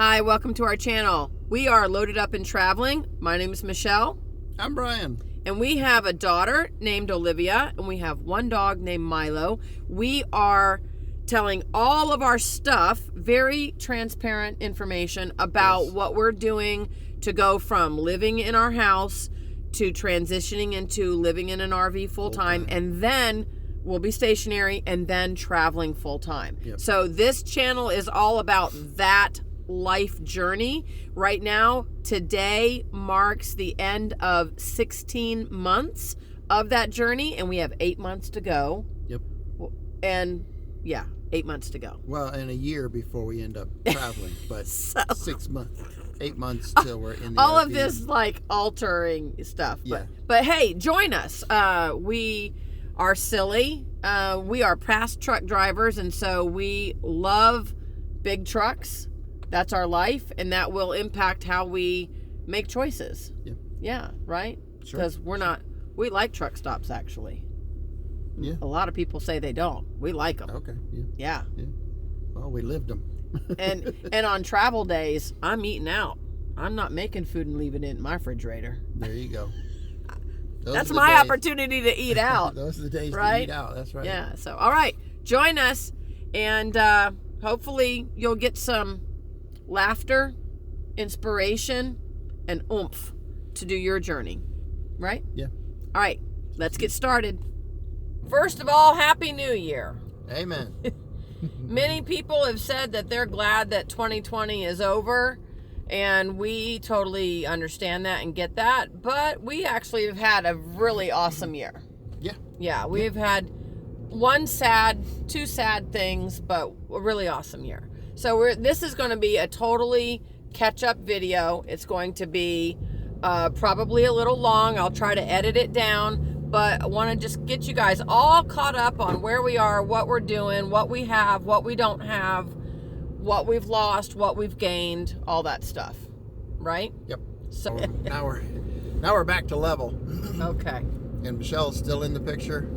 Hi, welcome to our channel. We are loaded up and traveling. My name is Michelle. I'm Brian. And we have a daughter named Olivia, and we have one dog named Milo. We are telling all of our stuff, very transparent information about what we're doing to go from living in our house to transitioning into living in an RV full-time, and then we'll be stationary and then traveling full-time. Yep. So this channel is all about that life journey. Right now, today marks the end of 16 months of that journey, and we have 8 months to go. Yep. And yeah, 8 months to go. Well, and a year before we end up traveling, but 6 months, 8 months till we're in the all RV. of this like altering stuff. Yeah. But hey, join us. We are silly. We are past truck drivers, and so we love big trucks. That's our life, and that will impact how we make choices. Yeah. Yeah, right? Sure. Because we like truck stops, actually. Yeah. A lot of people say they don't. We like them. Okay. Yeah. Yeah. Well, we lived them. And on travel days, I'm eating out. I'm not making food and leaving it in my refrigerator. There you go. That's my opportunity to eat out. Those are the days right? to eat out. That's right. Yeah. So, all right. Join us, and hopefully you'll get some laughter, inspiration, and oomph to do your journey. Right? Yeah. All right. Let's get started. First of all, Happy New Year. Amen. Many people have said that they're glad that 2020 is over, and we totally understand that and get that, but we actually have had a really awesome year. Yeah. Yeah, we've had two sad things, but a really awesome year. So this is going to be a totally catch-up video. It's going to be probably a little long. I'll try to edit it down. But I want to just get you guys all caught up on where we are, what we're doing, what we have, what we don't have, what we've lost, what we've gained, all that stuff. Right? Yep. So now we're back to level. Okay. And Michelle's still in the picture,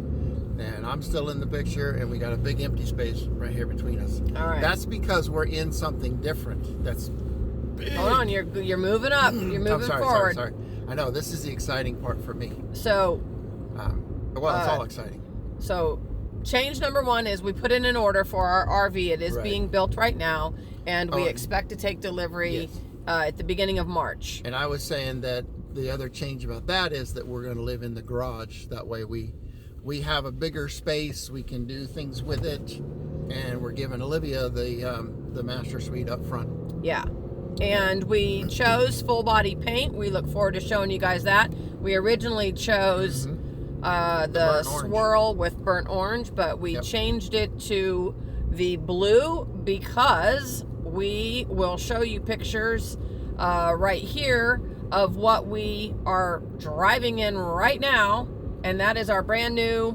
and I'm still in the picture, and we got a big empty space right here between us. All right. That's because we're in something different. That's big. Hold on, you're moving up. You're moving forward. Sorry. I know, this is the exciting part for me. So Well, it's all exciting. So change number one is we put in an order for our RV. It is being built right now, and we expect to take delivery at the beginning of March. And I was saying that the other change about that is that we're going to live in the garage. That way we have a bigger space. We can do things with it, and we're giving Olivia the master suite up front. Yeah. And we chose full body paint. We look forward to showing you guys that. We originally chose the swirl with burnt orange, but we changed it to the blue because we will show you pictures right here of what we are driving in right now, and that is our brand new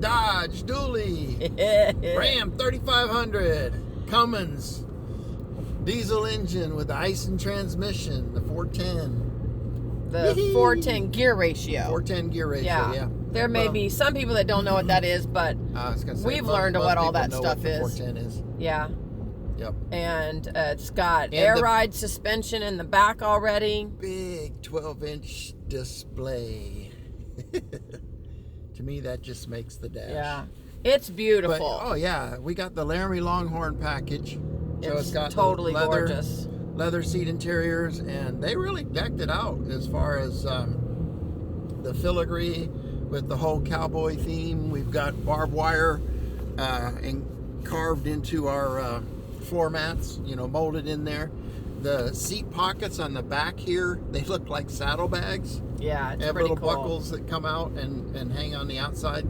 Dodge Dually Ram 3500 Cummins diesel engine with the Aisin transmission, the 410. The 410 gear ratio. 410 gear ratio, yeah. There may be some people that don't know what that is, but we've learned what all that stuff is. 410 is. Yeah. Yep. And it's got air ride suspension in the back already. Big 12-inch display. To me, that just makes the dash. Yeah. It's beautiful. But, we got the Laramie Longhorn package. So it's got totally gorgeous. Leather seat interiors, and they really decked it out as far as the filigree with the whole cowboy theme. We've got barbed wire and carved into our floor mats, molded in there. The seat pockets on the back here, they look like saddlebags. Yeah, it's they have pretty little cool. buckles that come out and hang on the outside.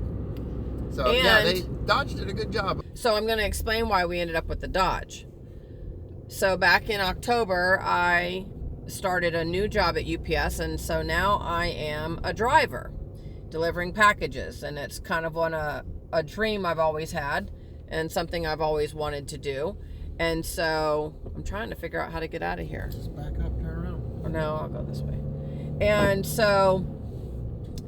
So they Dodge did a good job. So I'm going to explain why we ended up with the Dodge. So back in October, I started a new job at UPS, and so now I am a driver delivering packages, and it's kind of a dream I've always had and something I've always wanted to do. And so I'm trying to figure out how to get out of here. Just back up, turn around. Or no, I'll go this way. And so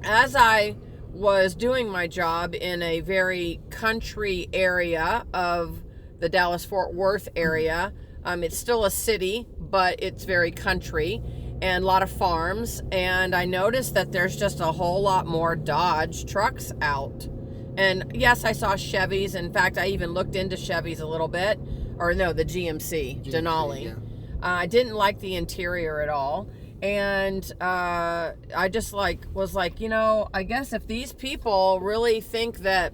as I was doing my job in a very country area of the Dallas-Fort Worth area, It's still a city, but it's very country and a lot of farms. And I noticed that there's just a whole lot more Dodge trucks out. And yes, I saw Chevys. In fact, I even looked into Chevys a little bit. Or no, the GMC Denali. Yeah. I didn't like the interior at all. And I just was like, I guess if these people really think that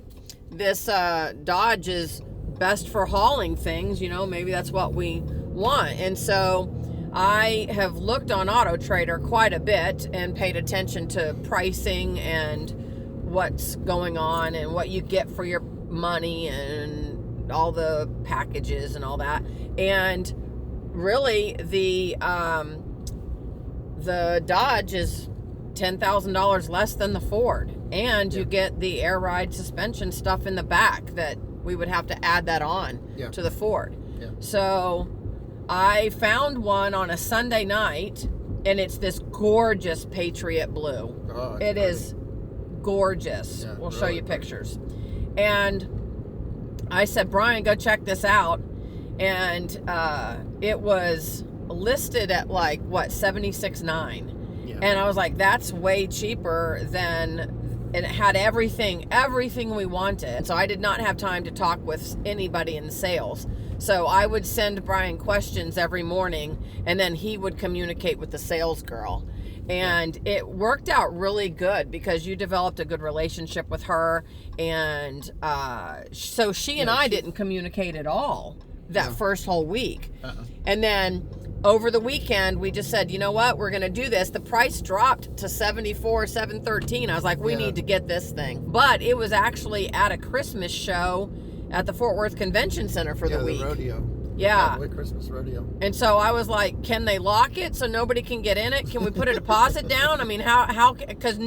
this Dodge is best for hauling things, maybe that's what we want. And so I have looked on Auto Trader quite a bit and paid attention to pricing and what's going on and what you get for your money and all the packages and all that. And really the Dodge is $10,000 less than the Ford, and you get the air ride suspension stuff in the back that we would have to add that on to the Ford. So I found one on a Sunday night, and it's this gorgeous Patriot blue. Oh, it is gorgeous. We'll show you pictures. And I said, Brian, go check this out. And it was listed at like $76,900. And I was like, that's way cheaper than, and it had everything we wanted. So I did not have time to talk with anybody in sales. So I would send Brian questions every morning, and then he would communicate with the sales girl. And it worked out really good because you developed a good relationship with her. And so she and I didn't communicate at all that first whole week. And then over the weekend, we just said, you know what, we're going to do this. The price dropped to $74,713. I was like, we need to get this thing. But it was actually at a Christmas show at the Fort Worth Convention Center for the week. The rodeo. Yeah. Christmas rodeo. And so I was like, can they lock it so nobody can get in it? Can we put a deposit down? I mean, how, because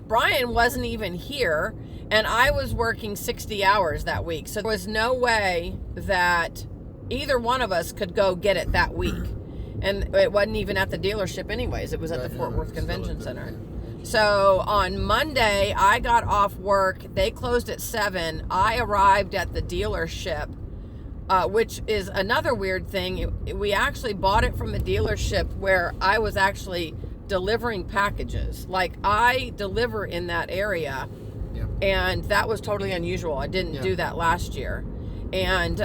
Brian wasn't even here, and I was working 60 hours that week. So there was no way that either one of us could go get it that week. And it wasn't even at the dealership anyways. It was at the Fort Worth Convention Center. So on Monday, I got off work. They closed at 7. I arrived at the dealership, which is another weird thing. We actually bought it from the dealership where I was actually delivering packages. Like, I deliver in that area, and that was totally unusual. I didn't do that last year. And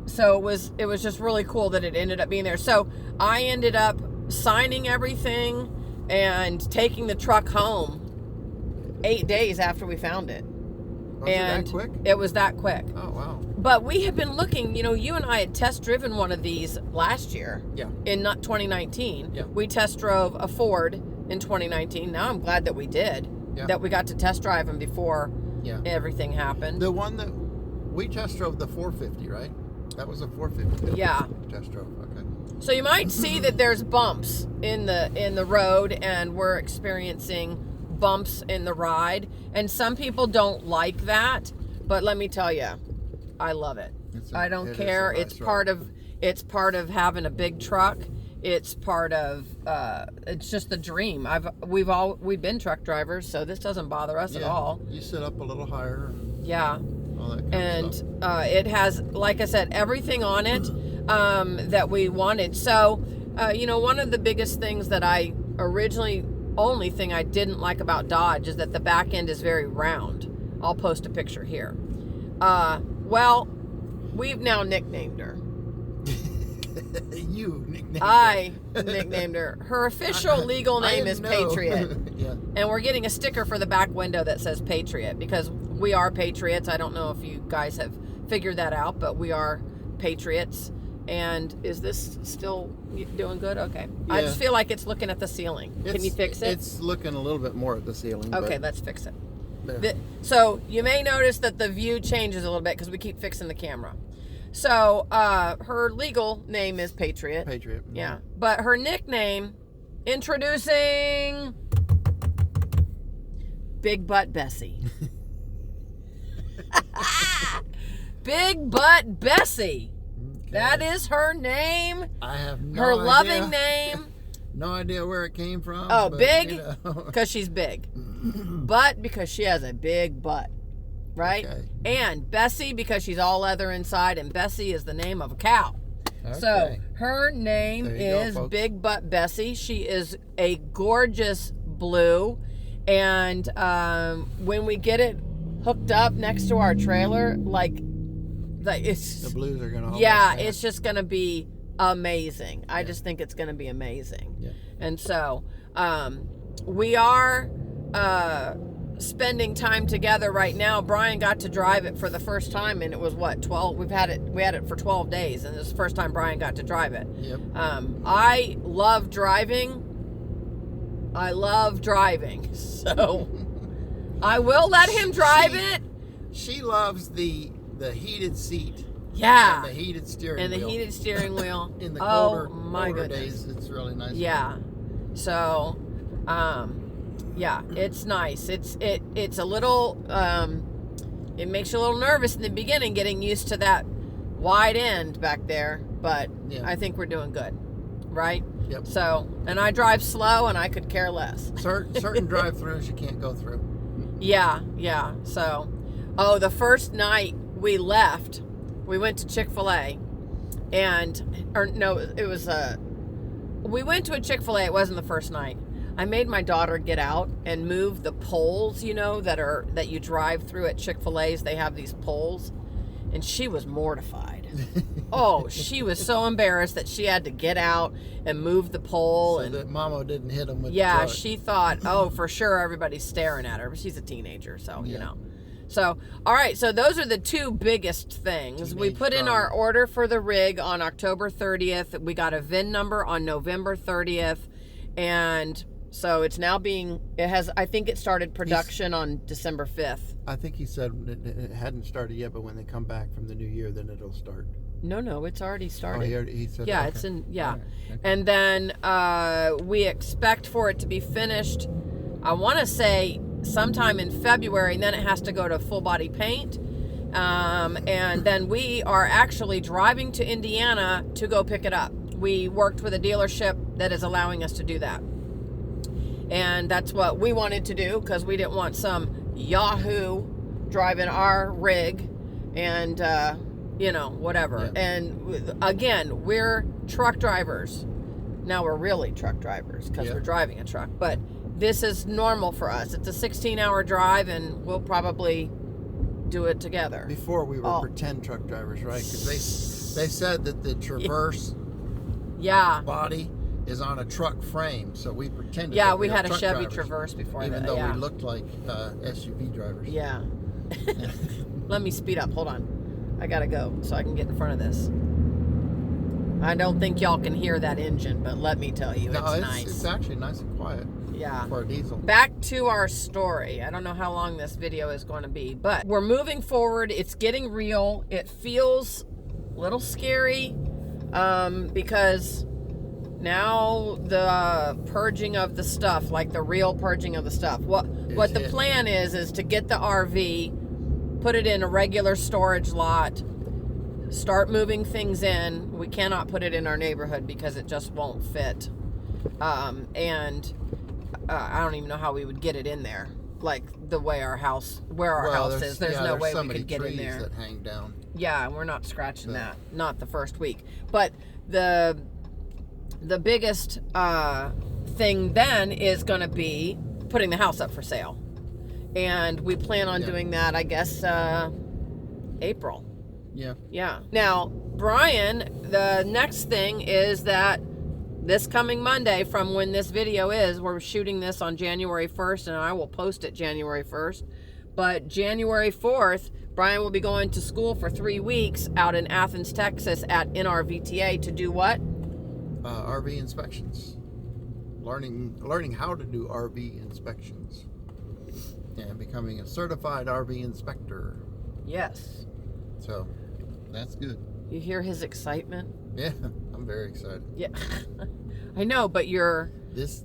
so it was just really cool that it ended up being there. So I ended up signing everything and taking the truck home 8 days after we found it. Was it that quick? It was that quick. Oh, wow. But we had been looking, you and I had test driven one of these last year. In 2019. We test drove a Ford in 2019. Now I'm glad that we did. That we got to test drive them before everything happened. The one that we test drove, the 450, right? That was a 450. Test drove. Okay. So you might see that there's bumps in the road, and we're experiencing bumps in the ride. And some people don't like that, but let me tell you, I love it. I don't care. It's part of having a big truck. It's part of it's just the dream. We've been truck drivers, so this doesn't bother us at all. You sit up a little higher. All that kind of stuff. It has, like I said, everything on it that we wanted. So, one of the biggest things that only thing I didn't like about Dodge is that the back end is very round. I'll post a picture here. Well, we've now nicknamed her. You nicknamed I nicknamed her. Her official legal name is Patriot. And we're getting a sticker for the back window that says Patriot because we are Patriots. I don't know if you guys have figured that out, but we are Patriots. And is this still doing good? Okay. I just feel like it's looking at the ceiling. Can you fix it? It's looking a little bit more at the ceiling. Okay, let's fix it. So you may notice that the view changes a little bit because we keep fixing the camera. So her legal name is Patriot. Patriot. Yeah. But her nickname, introducing Big Butt Bessie. Big Butt Bessie. Okay. That is her name. I have no idea. Her loving name. No idea where it came from. Oh, but, big? Because she's big. Butt because she has a big butt. Right? Okay. And Bessie because she's all leather inside, and Bessie is the name of a cow. So Okay. her name There you go, is folks. Big Butt Bessie. She is a gorgeous blue. And when we get it hooked up next to our trailer, like it's The blues are gonna. yeah, almost it's just gonna be amazing. I Yeah. just think it's gonna be amazing. Yeah. And so we are spending time together right now. Brian got to drive it for the first time, and it was what, 12? We had it for 12 days, and this is the first time Brian got to drive it. Yep. I love driving. So I will let him drive it. She loves the heated seat. Yeah. And the heated steering And the wheel. heated steering wheel. In the oh colder, my colder goodness. days, it's really nice. Yeah. So, yeah, it's nice. It's a little, it makes you a little nervous in the beginning getting used to that wide end back there, but Yeah. I think we're doing good, right? Yep. So, and I drive slow and I could care less. Certain drive-throughs you can't go through. Yeah. So, the first night we left, we went to Chick-fil-A, we went to a Chick-fil-A. It wasn't the first night. I made my daughter get out and move the poles, that you drive through at Chick-fil-A's. They have these poles, and she was mortified. Oh, she was so embarrassed that she had to get out and move the pole. So and that Mama didn't hit him with the yeah, truck. she thought, for sure everybody's staring at her, but she's a teenager, so Yeah. So, all right, so those are the two biggest things. We Teenage put in drama. our order for the rig on October 30th. We got a VIN number on November 30th, and so it's now I think it started production on December 5th. I think he said it hadn't started yet, but when they come back from the new year, then it'll start. No, it's already started. Oh, he said. Yeah, okay. it's in, yeah. All right, okay. And then we expect for it to be finished, I want to say sometime in February, and then it has to go to full body paint. And then we are actually driving to Indiana to go pick it up. We worked with a dealership that is allowing us to do that. And that's what we wanted to do, because we didn't want some Yahoo driving our rig and, whatever. Yeah. And again, we're truck drivers. Now we're really truck drivers because Yeah. we're driving a truck. But this is normal for us. It's a 16-hour drive, and we'll probably do it together. Before we were Oh. pretend truck drivers, right? Because they said that the Traverse Yeah. body is on a truck frame, so we pretended. Yeah, that we were had a truck Chevy drivers, Traverse before even that. though Yeah. we looked like SUV drivers. Yeah. Let me speed up. Hold on. I gotta go so I can get in front of this. I don't think y'all can hear that engine, but let me tell you, No, it's nice. It's actually nice and quiet Yeah. for a diesel. Back to our story. I don't know how long this video is going to be, but we're moving forward. It's getting real. It feels a little scary because now the purging of the stuff, like the real purging of the stuff. What the hit. plan is to get the RV, put it in a regular storage lot, start moving things in. We cannot put it in our neighborhood because it just won't fit. And I don't even know how we would get it in there, like the way our house is. There's no way so we many could get in trees there. that hang down. Yeah, we're not scratching So. that. Not the first week. But the biggest thing then is going to be putting the house up for sale. And we plan on doing that, I guess, April. Yeah. Yeah. Now, Brian, the next thing is that this coming Monday, from when this video is, we're shooting this on January 1st, and I will post it January 1st. But January 4th, Brian will be going to school for 3 weeks out in Athens, Texas at NRVTA to do what? RV inspections. Learning how to do RV inspections. And becoming a certified RV inspector. Yes. So, that's good. You hear his excitement? Yeah, I'm very excited. Yeah. I know, but his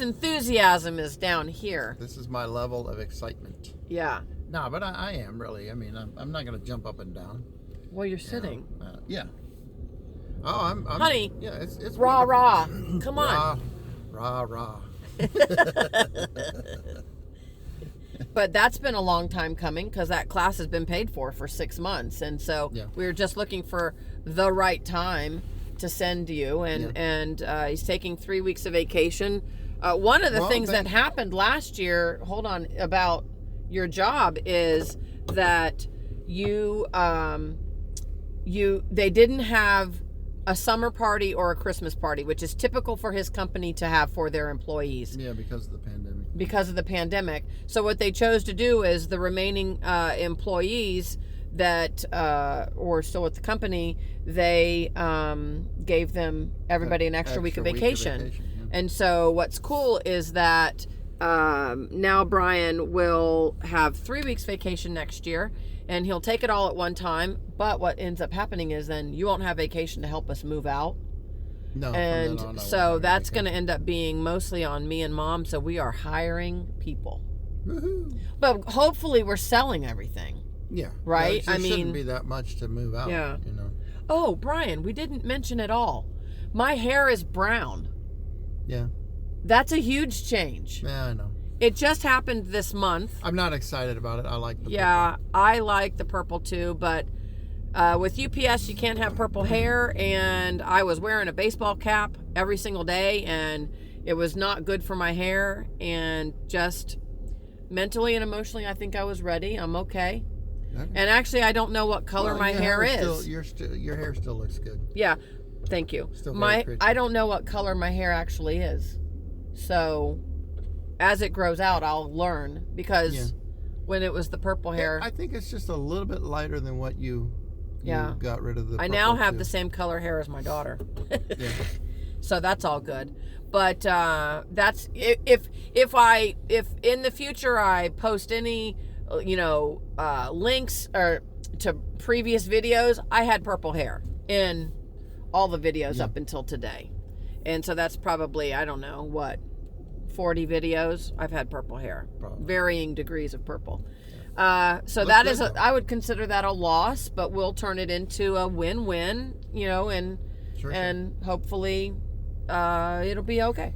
enthusiasm is down here. This is my level of excitement. Yeah. No, but I am really. I mean, I'm not going to jump up and down. Well, you're sitting. Yeah. Oh, I'm Honey, Yeah, it's Rah, wonderful. rah. Come on. Rah, rah, rah. But that's been a long time coming because that class has been paid for 6 months. And so we were just looking for the right time to send you. And he's taking 3 weeks of vacation. One of the things that happened last year, about your job is that they didn't have a summer party or a Christmas party, which is typical for his company to have for their employees. Yeah, because of the pandemic. So what they chose to do is the remaining employees that were still with the company, they gave them everybody an extra week of vacation. And so what's cool is that now Brian will have 3 weeks vacation next year, and he'll take it all at one time. But what ends up happening is then you won't have vacation to help us move out. No. And so that's going to end up being mostly on me and Mom. So we are hiring people. Woohoo. But hopefully we're selling everything. Yeah. Right? There shouldn't be that much to move out. Yeah. You know. Oh, Brian, we didn't mention at all. My hair is brown. Yeah. That's a huge change. Yeah, I know. It just happened this month. I'm not excited about it. I like the purple. I like the purple too, but with UPS you can't have purple hair, and I was wearing a baseball cap every single day, and it was not good for my hair, and just mentally and emotionally I think I was ready. I'm okay. And actually I don't know what color my hair is. Your hair still looks good. Yeah. Thank you. Still very pretty. I don't know what color my hair actually is. So as it grows out, I'll learn, because when it was the purple hair, I think it's just a little bit lighter than what you got rid of the I now have the same color hair as my daughter. So that's all good. But that's if in the future I post any links or to previous videos, I had purple hair in all the videos up until today. And so that's probably, I don't know what, 40 videos I've had purple hair. Probably. Varying degrees of purple. So that is I would consider that a loss, but we'll turn it into a win-win, and hopefully it'll be okay.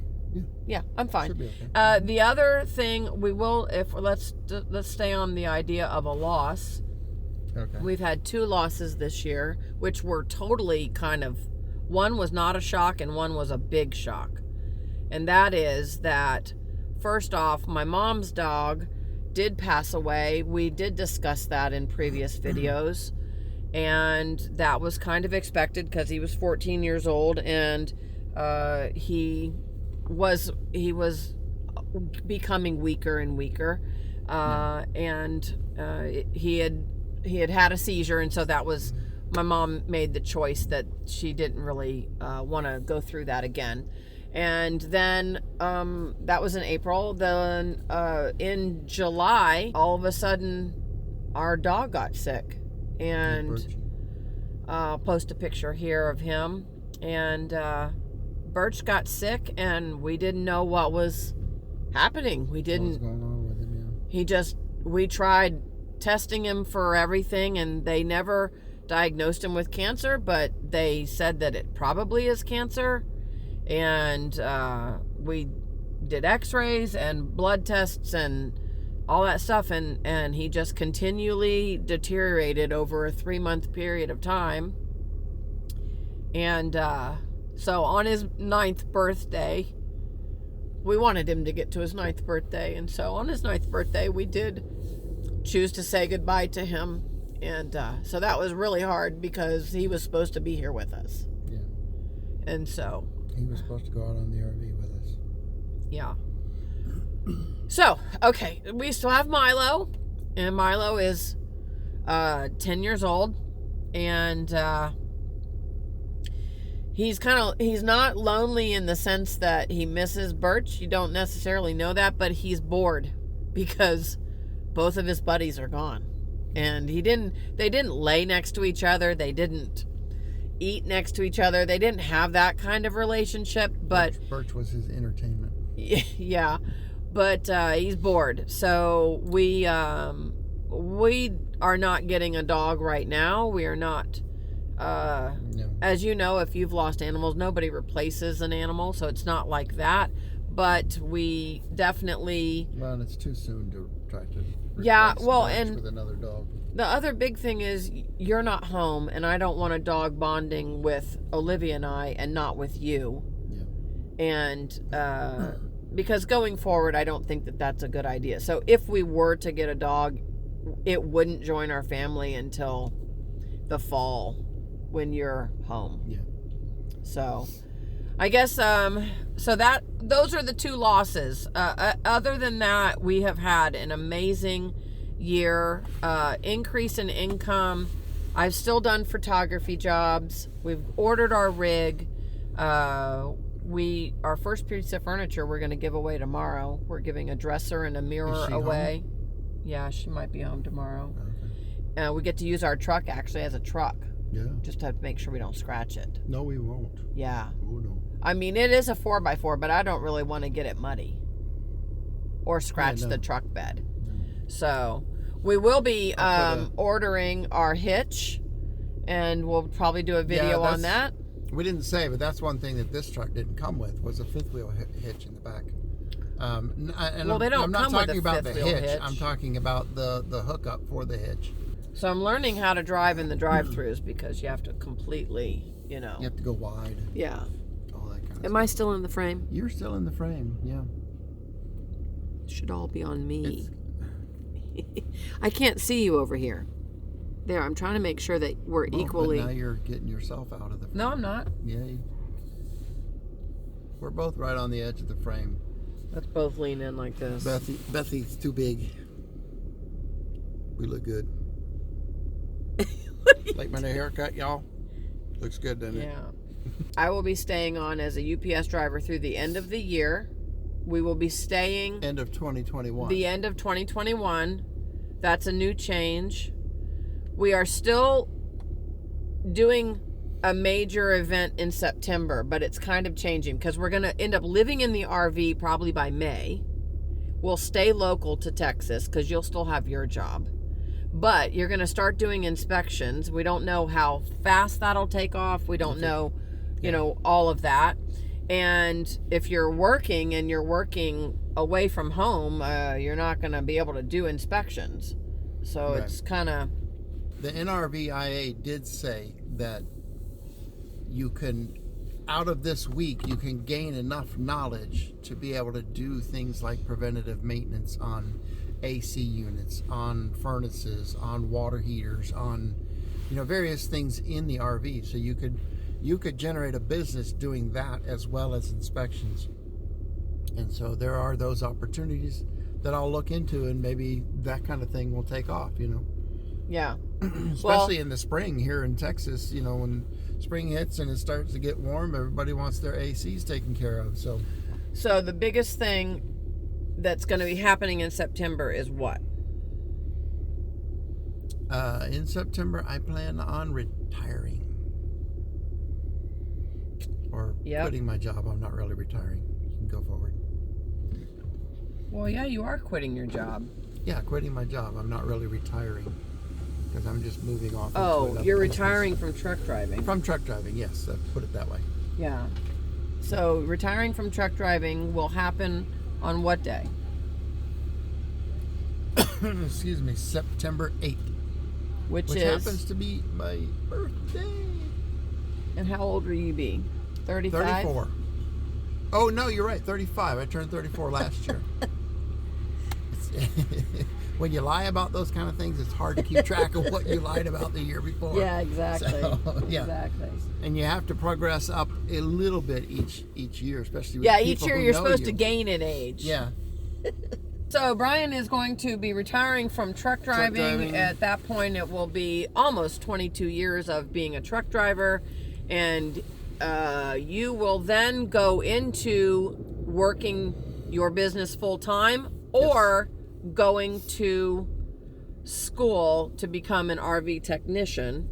Yeah, I'm fine. Should be okay. The other thing we will, let's stay on the idea of a loss. Okay. We've had 2 losses this year, which were totally one was not a shock and one was a big shock. And that is that, first off, my mom's dog did pass away. We did discuss that in previous videos, and that was kind of expected because he was 14 years old, and he was becoming weaker and weaker, and he had a seizure, and so that was, my mom made the choice that she didn't really want to go through that again. And then that was in April. Then in July, all of a sudden, our dog got sick. And I'll post a picture here of him. And Birch got sick, and we didn't know what was happening. We didn't. What was going on with him? Yeah. We tried testing him for everything, and they never diagnosed him with cancer, but they said that it probably is cancer. And we did x-rays and blood tests and all that stuff, and he just continually deteriorated over a 3-month period of time. And so on his 9th birthday, we wanted him to get to his 9th birthday, and so on his 9th birthday we did choose to say goodbye to him. And so that was really hard because he was supposed to be here with us. Yeah. And so he was supposed to go out on the RV with us. Yeah. So, okay, we still have Milo, and Milo is 10 years old, and he's not lonely in the sense that he misses Birch. You don't necessarily know that, but he's bored because both of his buddies are gone. And they didn't lay next to each other. They didn't eat next to each other. They didn't have that kind of relationship, but Birch was his entertainment. Yeah. But he's bored. So we are not getting a dog right now. We are not No. As you know, if you've lost animals, nobody replaces an animal, so it's not like that. But we definitely... Well, it's too soon to try to Yeah, replace well, Blanche and with another dog. the other big thing is you're not home, and I don't want a dog bonding with Olivia and I and not with you. Yeah. And because going forward, I don't think that that's a good idea. So if we were to get a dog, it wouldn't join our family until the fall when you're home. Yeah. So I guess so that those are the two losses. Other than that, we have had an amazing year, increase in income. I've still done photography jobs. We've ordered our rig. Our first piece of furniture we're going to give away tomorrow. We're giving a dresser and a mirror away. Home? Yeah, she might be home tomorrow. Okay. We get to use our truck actually as a truck. Yeah. Just to make sure we don't scratch it. No, we won't. Yeah. Oh, no. I mean, it is a 4x4, but I don't really want to get it muddy or scratch the truck bed. No. So we will be ordering our hitch, and we'll probably do a video on that. We didn't say, but that's one thing that this truck didn't come with was a fifth wheel hitch in the back. And well, they don't I'm not come talking with a about the fifth wheel hitch. I'm talking about the hookup for the hitch. So I'm learning how to drive in the drive-thrus because you have to completely, You have to go wide. Yeah. All that kind of Am I still in the frame? You're still in the frame, yeah. Should all be on me. I can't see you over here. There, I'm trying to make sure that we're equally... But now you're getting yourself out of the frame. No, I'm not. Yeah. We're both right on the edge of the frame. Let's both lean in like this. Bethy's too big. We look good. Like my new haircut, y'all? Looks good, doesn't it? Yeah. I will be staying on as a UPS driver through the end of the year. We will be staying... End of 2021. The end of 2021. That's a new change. We are still doing a major event in September, but it's kind of changing because we're going to end up living in the RV probably by May. We'll stay local to Texas because you'll still have your job. But you're going to start doing inspections. We don't know how fast that'll take off. We don't know, all of that. And if you're working and you're working away from home, you're not going to be able to do inspections. So It's kind of... The NRVIA did say that you can, out of this week, you can gain enough knowledge to be able to do things like preventative maintenance on AC units, on furnaces, on water heaters, on various things in the RV. So you could generate a business doing that as well as inspections. And so there are those opportunities that I'll look into, and maybe that kind of thing will take off, Yeah. Especially in the spring here in Texas, when spring hits and it starts to get warm, everybody wants their ACs taken care of. So the biggest thing that's going to be happening in September is what? In September, I plan on retiring. Or quitting my job. I'm not really retiring. You can go forward. Well, yeah, you are quitting your job. Yeah, quitting my job. I'm not really retiring. Because I'm just moving off. Oh, you're retiring from truck driving. From truck driving, yes. Put it that way. Yeah. So retiring from truck driving will happen on what day? Excuse me, September 8th. Which happens to be my birthday. And how old will you be? 35? 34. Oh, no, you're right. 35. I turned 34 last year. When you lie about those kind of things, it's hard to keep track of what you lied about the year before. Yeah, exactly. So, yeah. Exactly. And you have to progress up a little bit each year, especially with each year you're supposed to gain in age. Yeah. So Brian is going to be retiring from truck driving. At that point, it will be almost 22 years of being a truck driver, and you will then go into working your business full time or going to school to become an RV technician.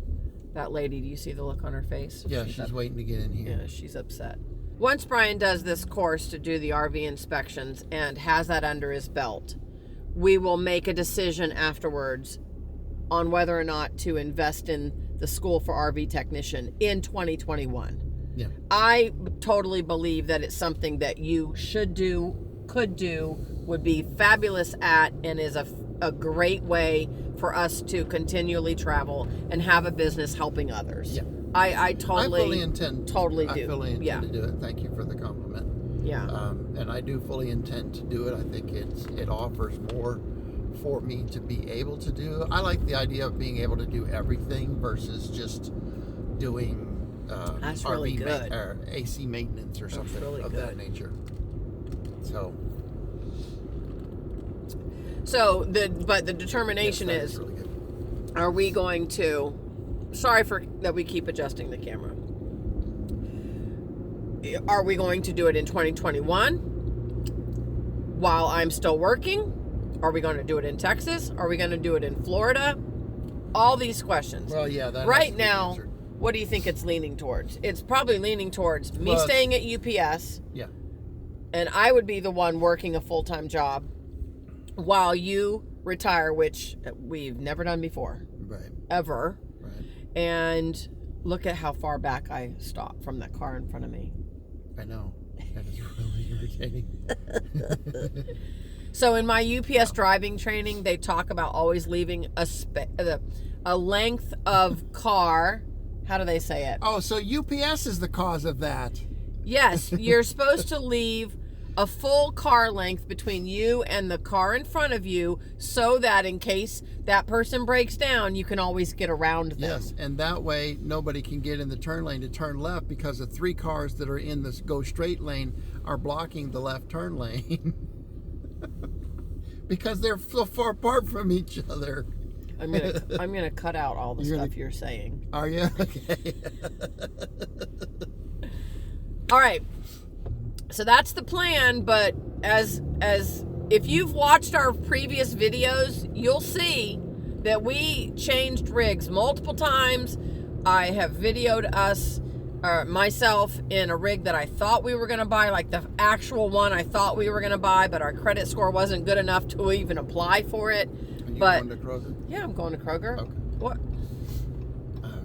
That lady, do you see the look on her face? Yeah, she's waiting to get in here. Yeah, she's upset. Once Brian does this course to do the RV inspections and has that under his belt, we will make a decision afterwards on whether or not to invest in the school for RV technician in 2021. Yeah. I totally believe that it's something that you should do, could do, would be fabulous at, and is a great way for us to continually travel and have a business helping others. Yeah. I totally fully intend do. I fully intend to do it. Thank you for the compliment. Yeah. And I do fully intend to do it. I think it offers more for me to be able to do. I like the idea of being able to do everything versus just doing That's really good. Or AC maintenance or something really of good. that nature. So the determination yes, is, really good. are we going to? Sorry for that we keep adjusting the camera. Are we going to do it in 2021 while I'm still working? Are we going to do it in Texas? Are we going to do it in Florida? All these questions. Well, yeah, that right has to be now, answered. what do you think it's leaning towards? It's probably leaning towards me Well, staying at UPS. Yeah. And I would be the one working a full-time job while you retire, which we've never done before. Right. Ever. Right. And look at how far back I stopped from that car in front of me. I know. That is really irritating. So in my UPS driving training, they talk about always leaving a length of car. How do they say it? Oh, so UPS is the cause of that. Yes, you're supposed to leave a full car length between you and the car in front of you so that in case that person breaks down, you can always get around them. Yes, and that way nobody can get in the turn lane to turn left because the 3 cars that are in this go straight lane are blocking the left turn lane. Because they're so far apart from each other. I'm gonna cut out all the stuff you're saying. Are you? Okay. All right. So that's the plan, but as if you've watched our previous videos, you'll see that we changed rigs multiple times. I have videoed us myself in a rig that I thought we were going to buy, like the actual one I thought we were going to buy, but our credit score wasn't good enough to even apply for it. Are you But going to Kroger? yeah, I'm going to Kroger. Okay. What?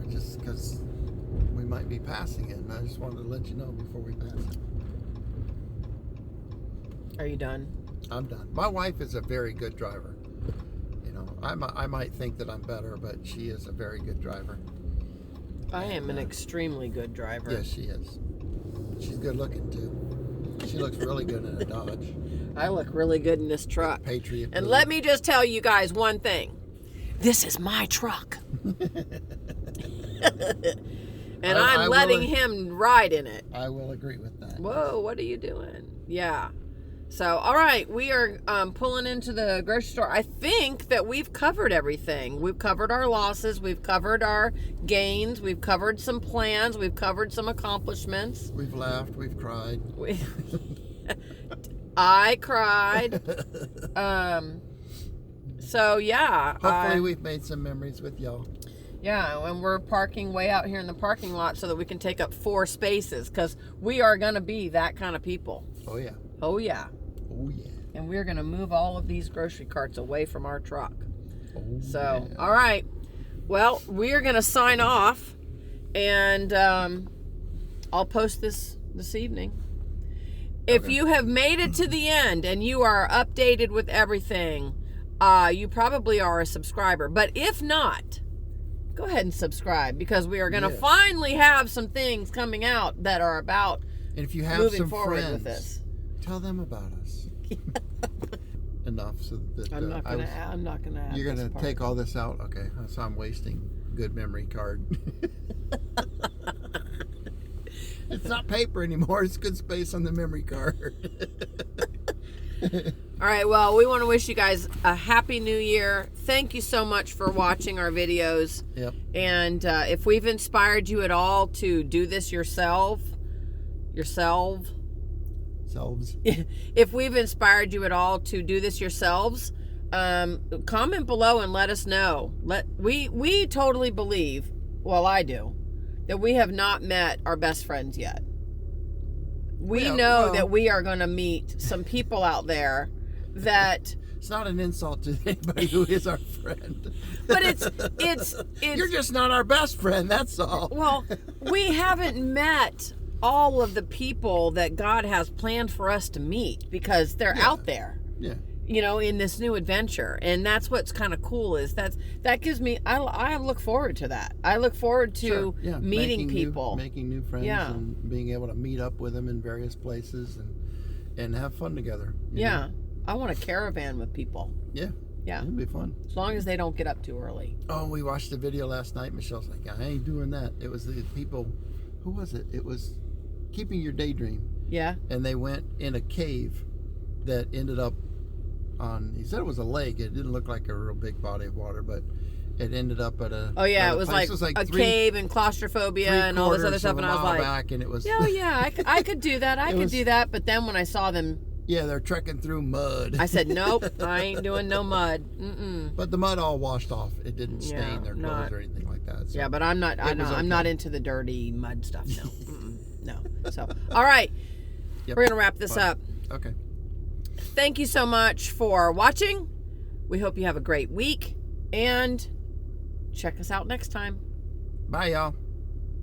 Just because we might be passing it, and I just wanted to let you know before we pass it. Are you done? I'm done. My wife is a very good driver. You know, I might think that I'm better, but she is a very good driver. I am an extremely good driver. Yes, she is. She's good looking too. She looks really good in a Dodge. I look really good in this truck. Patriot. And blue. let me just tell you guys one thing. This is my truck. And I'm letting him ride in it. I will agree with that. Whoa, what are you doing? Yeah. So, all right, we are pulling into the grocery store. I think that we've covered everything. We've covered our losses. We've covered our gains. We've covered some plans. We've covered some accomplishments. We've laughed. We've cried. I cried. So, yeah. Hopefully we've made some memories with y'all. Yeah, and we're parking way out here in the parking lot so that we can take up 4 spaces because we are going to be that kind of people. Oh, yeah. Oh, yeah. Oh, yeah. And we're going to move all of these grocery carts away from our truck. Oh, So, yeah. all right. Well, we are going to sign off, and I'll post this evening. If you have made it to the end and you are updated with everything, you probably are a subscriber. But if not, go ahead and subscribe because we are going to finally have some things coming out that are about and if you have moving some forward friends, with this. Tell them about us. Enough so that I'm not gonna add you're this gonna part. take all this out. Okay, so I'm wasting good memory card. It's not paper anymore. It's good space on the memory card. All right, well, we want to wish you guys a happy new year. Thank you so much for watching our videos. Yep. And if we've inspired you at all to do this yourself, Selves. if we've inspired you at all to do this yourselves, comment below and let us know. We totally believe, well, I do, that we have not met our best friends yet. We know that we are going to meet some people out there that it's not an insult to anybody who is our friend. But it's you're just not our best friend, that's all. Well, we haven't met all of the people that God has planned for us to meet because they're out there. Yeah. You know, in this new adventure. And that's what's kind of cool is that gives me, I look forward to that. I look forward to Sure. Yeah. meeting people. Making new friends and being able to meet up with them in various places and have fun together. You know? I want a caravan with people. Yeah. Yeah. It'd be fun. As long as they don't get up too early. Oh, we watched the video last night. Michelle's like, I ain't doing that. It was the people, who was it? It was Keeping Your Daydream. Yeah. And they went in a cave that ended up on, he said it was a lake. It didn't look like a real big body of water, but it ended up at a... Oh, yeah, it was like a cave and claustrophobia and all this other stuff. And I was like, back, and it was, oh, yeah, I could do that. I could do that. But then when I saw them... Yeah, they're trekking through mud. I said, nope, I ain't doing no mud. Mm-mm. But the mud all washed off. It didn't stain their clothes or anything like that. So yeah, but I'm not into the dirty mud stuff. No, no. So, all right, we're gonna wrap this up. Okay. Thank you so much for watching. We hope you have a great week, and check us out next time. Bye, y'all.